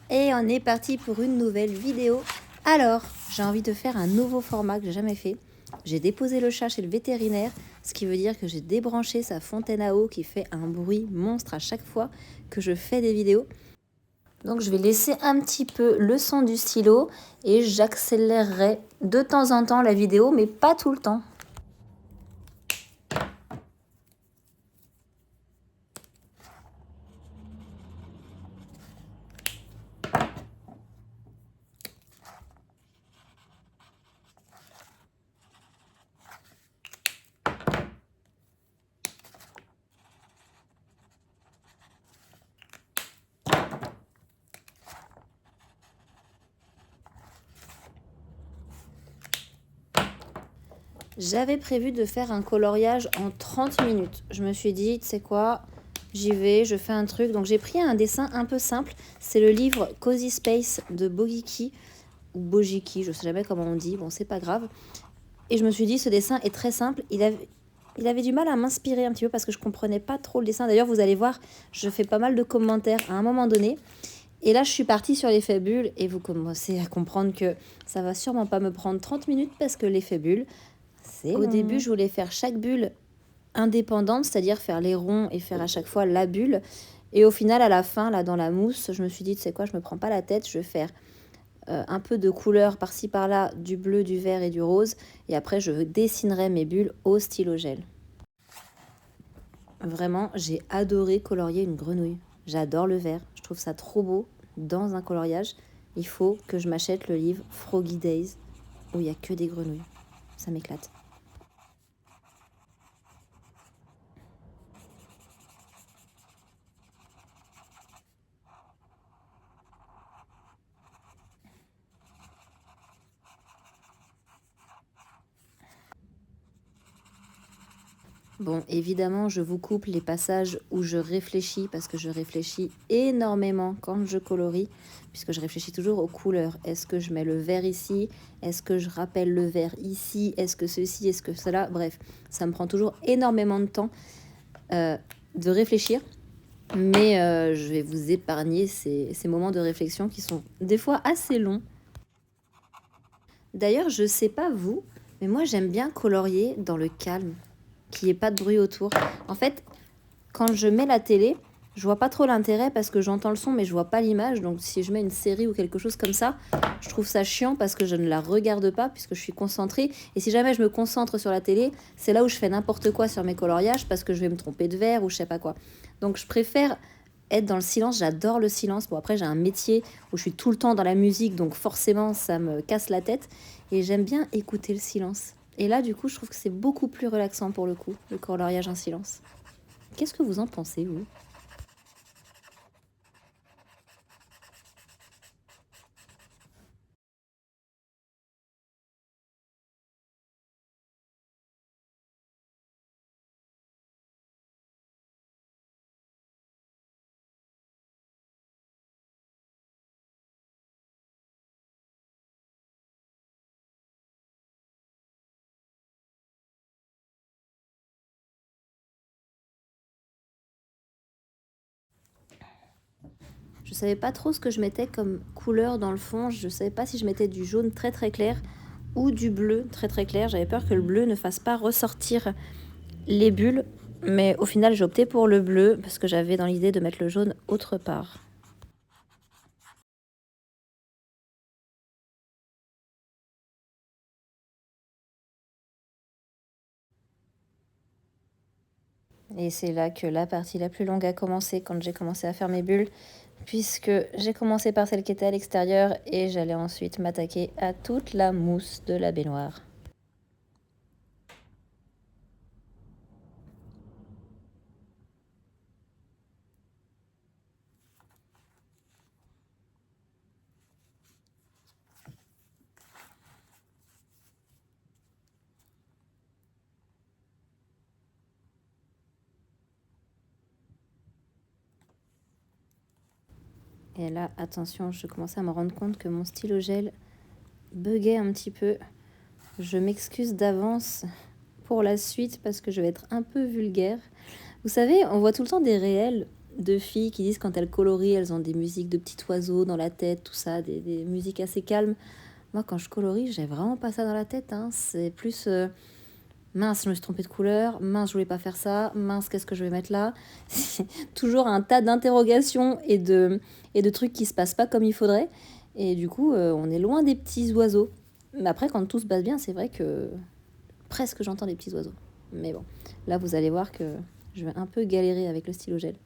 Et on est parti pour une nouvelle vidéo. Alors, j'ai envie de faire un nouveau format que j'ai jamais fait. J'ai déposé le chat chez le vétérinaire, ce qui veut dire que j'ai débranché sa fontaine à eau qui fait un bruit monstre à chaque fois que je fais des vidéos. Donc je vais laisser un petit peu le son du stylo et j'accélérerai de temps en temps la vidéo, mais pas tout le temps. J'avais prévu de faire un coloriage en 30 minutes. Je me suis dit, tu sais quoi, j'y vais, je fais un truc. Donc j'ai pris un dessin un peu simple. C'est le livre Cozy Space de Bogiki, ou Bojiki, je sais jamais comment on dit, bon c'est pas grave. Et je me suis dit, ce dessin est très simple. Il avait du mal à m'inspirer un petit peu parce que je comprenais pas trop le dessin. D'ailleurs, vous allez voir, je fais pas mal de commentaires à un moment donné. Et là, je suis partie sur l'effet bulle et vous commencez à comprendre que ça va sûrement pas me prendre 30 minutes parce que l'effet bulle, c'est au début, je voulais faire chaque bulle indépendante, c'est-à-dire faire les ronds et faire à chaque fois la bulle. Et au final, à la fin, là, dans la mousse, je me suis dit, tu sais quoi, je me prends pas la tête, je vais faire un peu de couleur par-ci par-là, du bleu, du vert et du rose. Et après, je dessinerai mes bulles au stylo gel. Vraiment, j'ai adoré colorier une grenouille. J'adore le vert, je trouve ça trop beau dans un coloriage. Il faut que je m'achète le livre Froggy Days où il n'y a que des grenouilles. Ça m'éclate. Bon, évidemment, je vous coupe les passages où je réfléchis parce que je réfléchis énormément quand je colorie, puisque je réfléchis toujours aux couleurs. Est-ce que je mets le vert ici? Est-ce que je rappelle le vert ici? Est-ce que ceci? Est-ce que cela? Bref, ça me prend toujours énormément de temps de réfléchir. Mais je vais vous épargner ces moments de réflexion qui sont des fois assez longs. D'ailleurs, je sais pas vous, mais moi j'aime bien colorier dans le calme, qu'il n'y ait pas de bruit autour. En fait, quand je mets la télé, je vois pas trop l'intérêt parce que j'entends le son mais je vois pas l'image. Donc si je mets une série ou quelque chose comme ça, je trouve ça chiant parce que je ne la regarde pas puisque je suis concentrée. Et si jamais je me concentre sur la télé, c'est là où je fais n'importe quoi sur mes coloriages parce que je vais me tromper de verre ou je sais pas quoi. Donc je préfère être dans le silence, j'adore le silence. Bon après j'ai un métier où je suis tout le temps dans la musique donc forcément ça me casse la tête et j'aime bien écouter le silence. Et là du coup je trouve que c'est beaucoup plus relaxant pour le coup, le coloriage en silence. Qu'est-ce que vous en pensez, vous? Je savais pas trop ce que je mettais comme couleur dans le fond. Je savais pas si je mettais du jaune très très clair ou du bleu très très clair. J'avais peur que le bleu ne fasse pas ressortir les bulles. Mais au final, j'ai opté pour le bleu parce que j'avais dans l'idée de mettre le jaune autre part. Et c'est là que la partie la plus longue a commencé quand j'ai commencé à faire mes bulles. Puisque j'ai commencé par celle qui était à l'extérieur et j'allais ensuite m'attaquer à toute la mousse de la baignoire. Et là, attention, je commençais à me rendre compte que mon stylo gel buguait un petit peu. Je m'excuse d'avance pour la suite parce que je vais être un peu vulgaire. Vous savez, on voit tout le temps des réels de filles qui disent quand elles colorient, elles ont des musiques de petits oiseaux dans la tête, tout ça, des musiques assez calmes. Moi, quand je colorie, j'ai vraiment pas ça dans la tête. Hein. C'est plus mince, je me suis trompée de couleur. Mince, je voulais pas faire ça. Mince, qu'est-ce que je vais mettre là? C'est toujours un tas d'interrogations et de trucs qui se passent pas comme il faudrait. Et du coup, on est loin des petits oiseaux. Mais après, quand tout se passe bien, c'est vrai que presque j'entends des petits oiseaux. Mais bon, là, vous allez voir que je vais un peu galérer avec le stylo gel.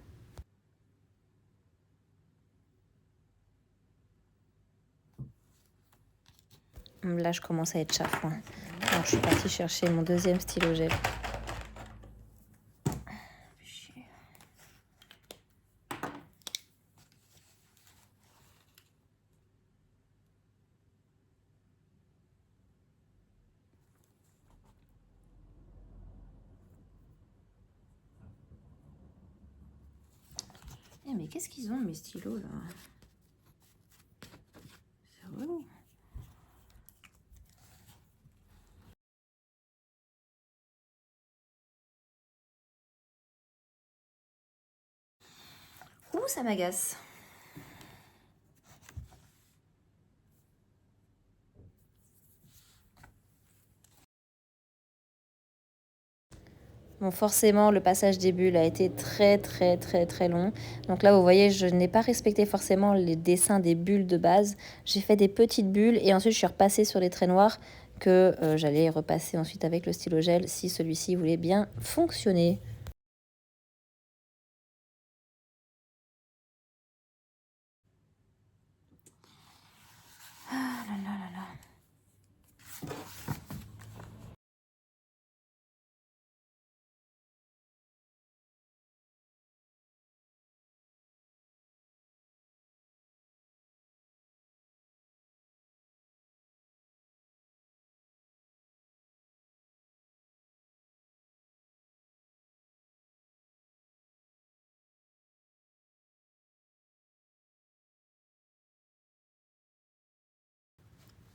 Là, je commence à être chafouin. Donc, je suis partie chercher mon deuxième stylo gel. Eh, mais qu'est-ce qu'ils ont, mes stylos, là? C'est relou. Ouh, ça m'agace. Bon, forcément, le passage des bulles a été très, très, très, très long. Donc là, vous voyez, je n'ai pas respecté forcément les dessins des bulles de base. J'ai fait des petites bulles et ensuite, je suis repassée sur les traits noirs que j'allais repasser ensuite avec le stylo gel si celui-ci voulait bien fonctionner. Ah là là là là.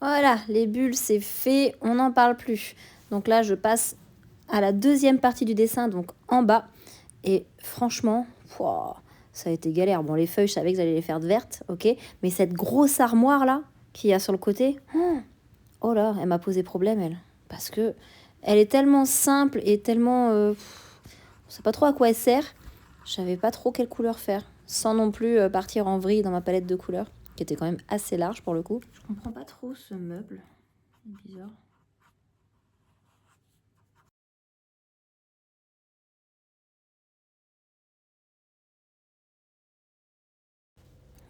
Voilà, les bulles, c'est fait, on n'en parle plus. Donc là, je passe à la deuxième partie du dessin, donc en bas. Et franchement, pouah, ça a été galère. Bon, les feuilles, je savais que j'allais les faire de vertes, ok. Mais cette grosse armoire-là, qu'il y a sur le côté, oh là, elle m'a posé problème, elle. Parce que elle est tellement simple et tellement... on sait pas trop à quoi elle sert. Je savais pas trop quelle couleur faire. Sans non plus partir en vrille dans ma palette de couleurs, qui était quand même assez large pour le coup. Je comprends pas trop ce meuble. C'est bizarre.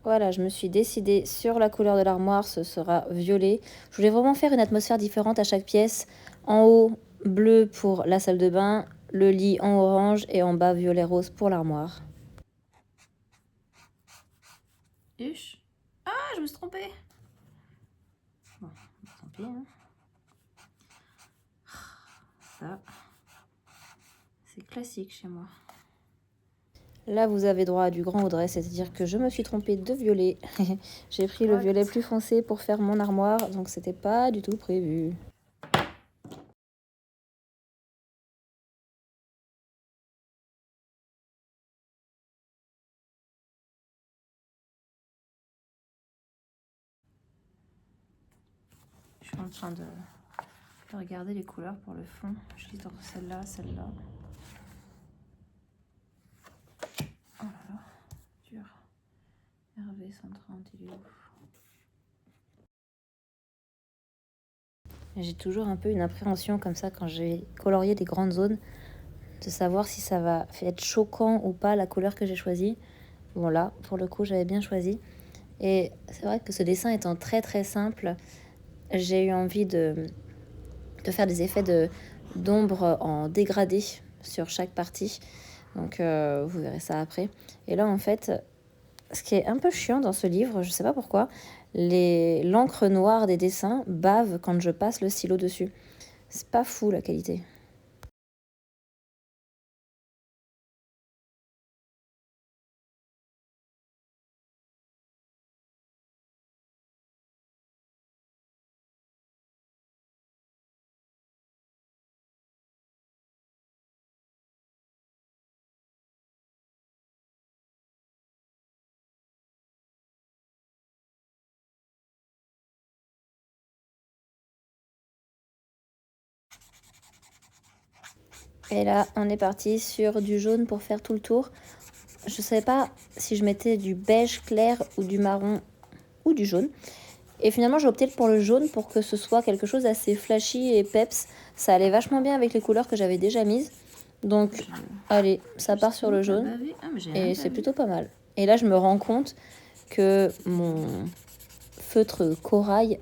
Voilà, je me suis décidée sur la couleur de l'armoire, ce sera violet. Je voulais vraiment faire une atmosphère différente à chaque pièce. En haut, bleu pour la salle de bain, le lit en orange et en bas, violet rose pour l'armoire. Huche. Ah, je me suis trompée. Bon, tant pis, hein. Ça, c'est classique chez moi. Là, vous avez droit à du grand Audrey, c'est-à-dire que je me suis trompée de violet. J'ai pris le violet plus foncé pour faire mon armoire, donc c'était pas du tout prévu. Je suis en train de regarder les couleurs pour le fond. Je lis entre celle-là, celle-là. Oh là là, dur. Hervé 130, il est où? J'ai toujours un peu une appréhension comme ça quand j'ai colorié des grandes zones, de savoir si ça va être choquant ou pas la couleur que j'ai choisie. Bon là, pour le coup, j'avais bien choisi. Et c'est vrai que ce dessin étant très très simple, j'ai eu envie de faire des effets d'ombre en dégradé sur chaque partie. Donc vous verrez ça après. Et là en fait, ce qui est un peu chiant dans ce livre, je sais pas pourquoi, l'encre noire des dessins bave quand je passe le stylo dessus. C'est pas fou la qualité. Et là, on est parti sur du jaune pour faire tout le tour. Je ne savais pas si je mettais du beige clair ou du marron ou du jaune. Et finalement, j'ai opté pour le jaune pour que ce soit quelque chose d'assez flashy et peps. Ça allait vachement bien avec les couleurs que j'avais déjà mises. Donc, allez, ça part sur le jaune. Et c'est plutôt pas mal. Et là, je me rends compte que mon feutre corail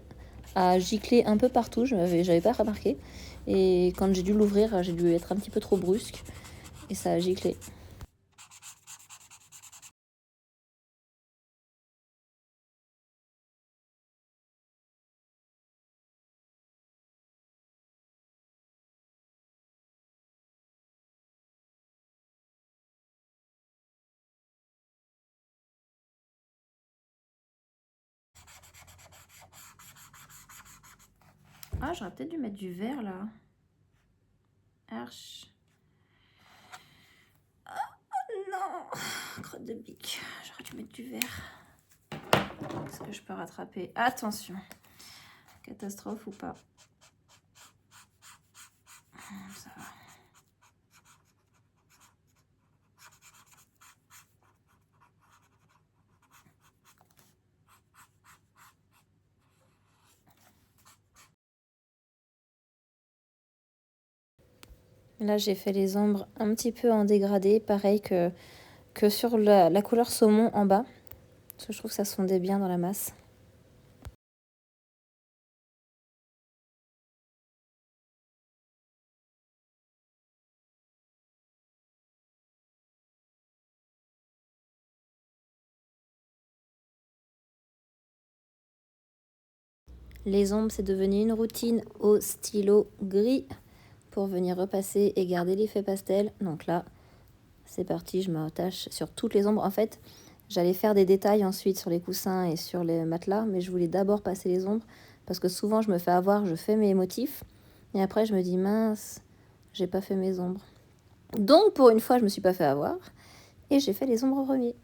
a giclé un peu partout. J'avais pas remarqué. Et quand j'ai dû l'ouvrir, j'ai dû être un petit peu trop brusque. Et ça a giclé. Ah, j'aurais peut-être dû mettre du vert là. Arche. Oh non, crotte de bique. J'aurais dû mettre du vert. Est-ce que je peux rattraper? Attention. Catastrophe ou pas? Ça va. Là, j'ai fait les ombres un petit peu en dégradé, pareil que sur la couleur saumon en bas. Parce que je trouve que ça se fondait bien dans la masse. Les ombres, c'est devenu une routine au stylo gris pour venir repasser et garder l'effet pastel. Donc là, c'est parti, je m'attache sur toutes les ombres. En fait, j'allais faire des détails ensuite sur les coussins et sur les matelas, mais je voulais d'abord passer les ombres parce que souvent je me fais avoir, je fais mes motifs et après je me dis mince, j'ai pas fait mes ombres. Donc pour une fois, je me suis pas fait avoir et j'ai fait les ombres en premier.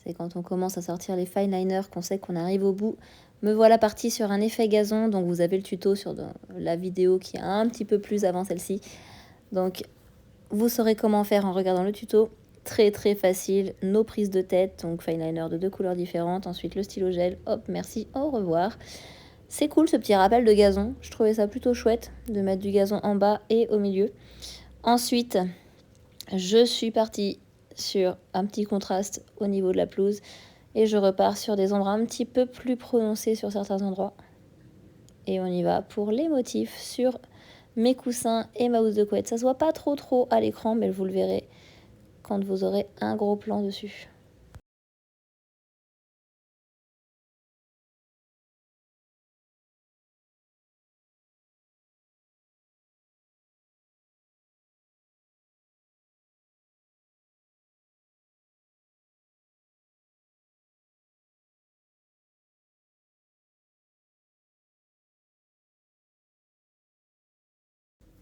C'est quand on commence à sortir les fine liners qu'on sait qu'on arrive au bout. Me voilà partie sur un effet gazon, donc vous avez le tuto sur la vidéo qui est un petit peu plus avant celle-ci. Donc vous saurez comment faire en regardant le tuto. Très très facile, nos prises de tête, donc fine liner de 2 couleurs différentes, ensuite le stylo gel, hop, merci, au revoir. C'est cool ce petit rappel de gazon, je trouvais ça plutôt chouette de mettre du gazon en bas et au milieu. Ensuite, je suis partie sur un petit contraste au niveau de la pelouse et je repars sur des ombres un petit peu plus prononcées sur certains endroits. Et on y va pour les motifs sur mes coussins et ma housse de couette. Ça se voit pas trop à l'écran, mais vous le verrez quand vous aurez un gros plan dessus.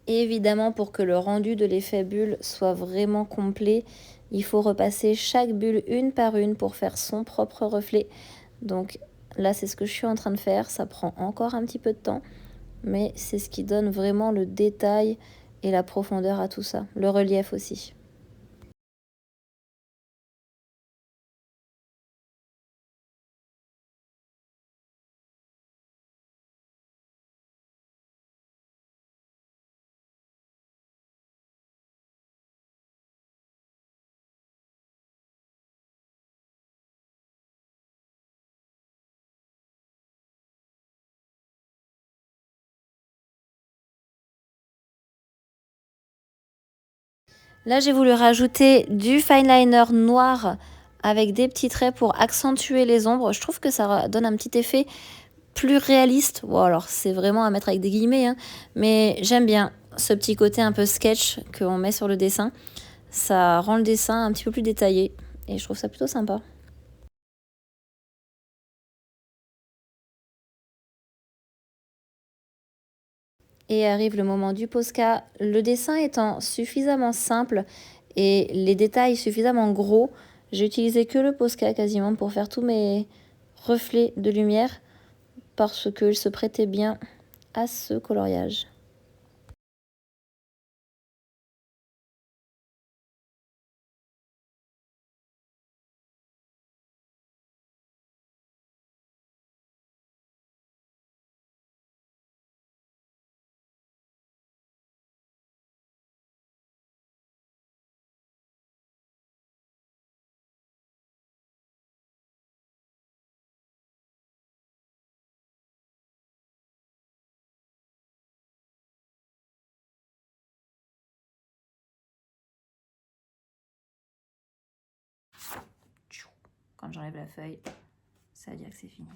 Et évidemment, pour que le rendu de l'effet bulle soit vraiment complet, il faut repasser chaque bulle une par une pour faire son propre reflet. Donc là, c'est ce que je suis en train de faire. Ça prend encore un petit peu de temps, mais c'est ce qui donne vraiment le détail et la profondeur à tout ça. Le relief aussi. Là, j'ai voulu rajouter du fine liner noir avec des petits traits pour accentuer les ombres. Je trouve que ça donne un petit effet plus réaliste. Bon, alors, c'est vraiment à mettre avec des guillemets, hein, mais j'aime bien ce petit côté un peu sketch qu'on met sur le dessin. Ça rend le dessin un petit peu plus détaillé et je trouve ça plutôt sympa. Et arrive le moment du Posca. Le dessin étant suffisamment simple Et les détails suffisamment gros, j'ai utilisé que le Posca quasiment pour faire tous mes reflets de lumière parce qu'il se prêtait bien à ce coloriage. Quand j'enlève la feuille, ça veut dire que c'est fini.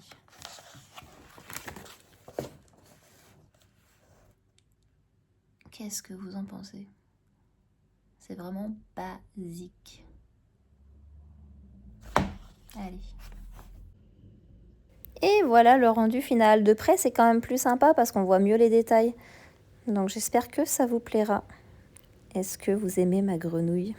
Qu'est-ce que vous en pensez? C'est vraiment basique. Allez. Et voilà le rendu final. De près, c'est quand même plus sympa parce qu'on voit mieux les détails. Donc j'espère que ça vous plaira. Est-ce que vous aimez ma grenouille?